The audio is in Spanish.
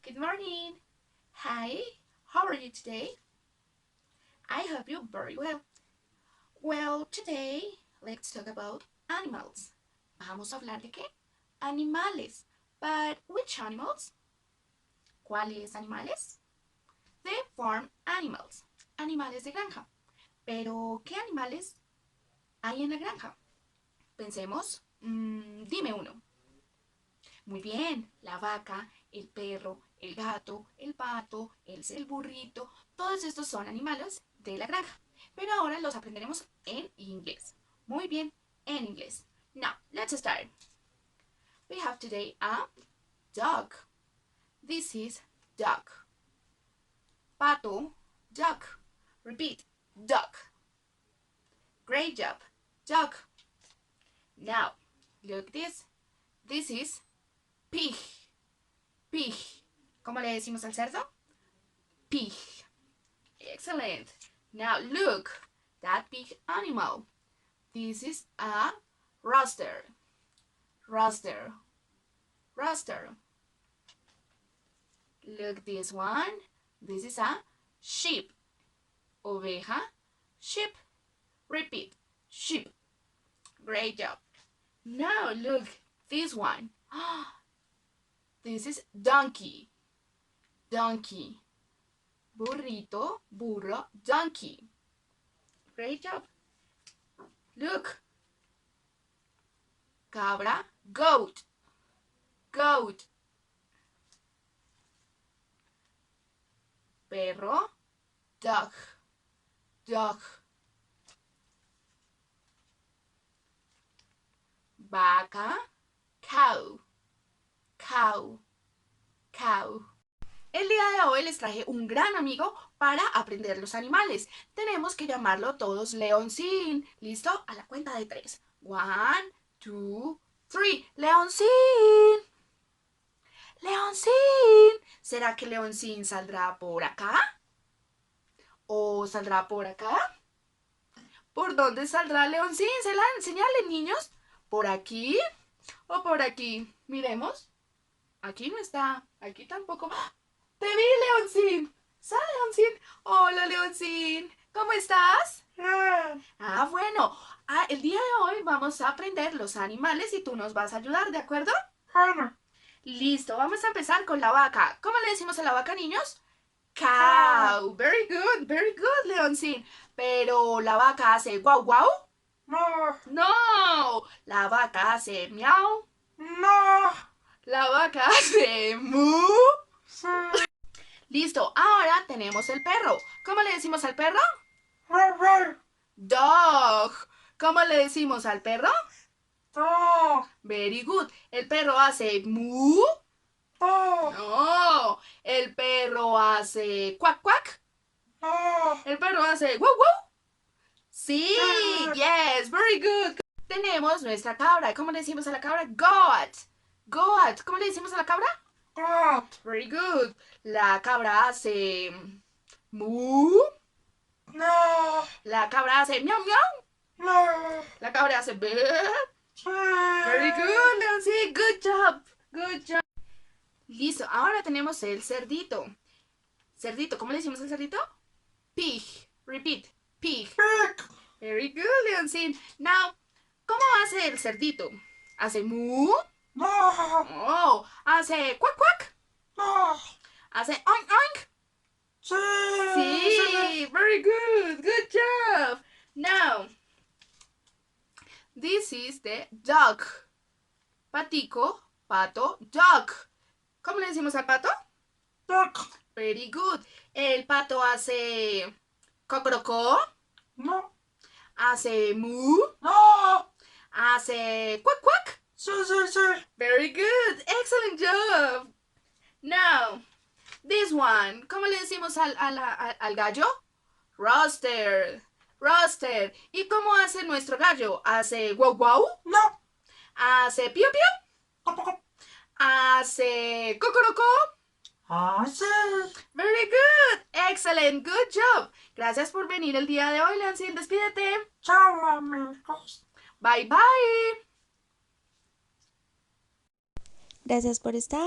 Good morning. Hi, how are you today? I hope you're very well. Well, today let's talk about animals. Vamos a hablar de qué? Animales. But which animals? ¿Cuáles animales? The farm animals. Animales de granja. Pero, ¿qué animales hay en la granja? Pensemos, dime uno. Muy bien, la vaca, el perro, el gato, el pato, el burrito, todos estos son animales de la granja. Pero ahora los aprenderemos en inglés. Muy bien, en inglés. Now, let's start. We have today a dog. This is dog. Pato, duck. Repeat, duck. Great job, duck. Now, look this. This is pig. Pig. ¿Cómo le decimos al cerdo? Pig. Excellent. Now look, that big animal. This is a rooster. Rooster. Rooster. Look this one. This is a sheep. Oveja. Sheep. Repeat. Sheep. Great job. Now look, this one. This is donkey. Donkey. Burrito, burro, donkey. Great job. Look. Cabra, goat. Goat. Perro, dog. Dog. Vaca, cow. Cow. Cow. El día de hoy les traje un gran amigo para aprender los animales. Tenemos que llamarlo todos Leoncín. ¿Listo? A la cuenta de 3. 1, 2, 3. ¡Leoncín! ¡Leoncín! ¿Será que Leoncín saldrá por acá? ¿O saldrá por acá? ¿Por dónde saldrá Leoncín? Señalen, niños. ¿Por aquí o por aquí? Miremos. Aquí no está. Aquí tampoco. ¡Te vi, Leoncín! ¡Sal, Leoncín! ¡Hola, Leoncín! ¿Cómo estás? Bueno. El día de hoy vamos a aprender los animales y tú nos vas a ayudar, ¿de acuerdo? Listo, vamos a empezar con la vaca. ¿Cómo le decimos a la vaca, niños? Cow. Very good, Leoncín. Pero, ¿la vaca hace guau guau? No. No. ¿La vaca hace miau? No. ¿La vaca hace mu? Sí. Listo, ahora tenemos el perro. ¿Cómo le decimos al perro? Ruff. Dog. ¿Cómo le decimos al perro? Dog. Very good. ¿El perro hace mu? Dog. No. ¿El perro hace cuac cuac? No. ¿El perro hace wow wow? Sí, Sí. yes, very good. Tenemos nuestra cabra. ¿Cómo le decimos a la cabra? Goat. Goat. ¿Cómo le decimos a la cabra? God. Very good. La cabra hace mu. No. La cabra hace miau miau. No. La cabra hace be. Sí. Very good, Nancy. Good job. Good job. Listo. Ahora tenemos el cerdito. Cerdito. ¿Cómo le decimos al cerdito? Pig. Repeat. Pig. Pig. Very good, Leoncín. Now, ¿cómo hace el cerdito? ¿Hace mu? No. Oh, ¿hace cuac cuac? No. ¿Hace oink oink? Sí. Sí, very good. Good job. Now, this is the duck. Patico, pato, duck. ¿Cómo le decimos al pato? Duck. Very good. ¿El pato hace cocorocó? No. ¿Hace mu? No. ¿Hace cuac cuac? Sí. Very good. Excellent job. Now, this one. ¿Cómo le decimos al gallo? Rooster. Rooster. ¿Y cómo hace nuestro gallo? ¿Hace guau guau? No. ¿Hace pío pío? Tampoco. ¿Hace cocorocó? Sí. Very good. Excellent. Good job. Gracias por venir el día de hoy, Leoncín. Despídete. Chao, amigos. Bye bye. Gracias por estar.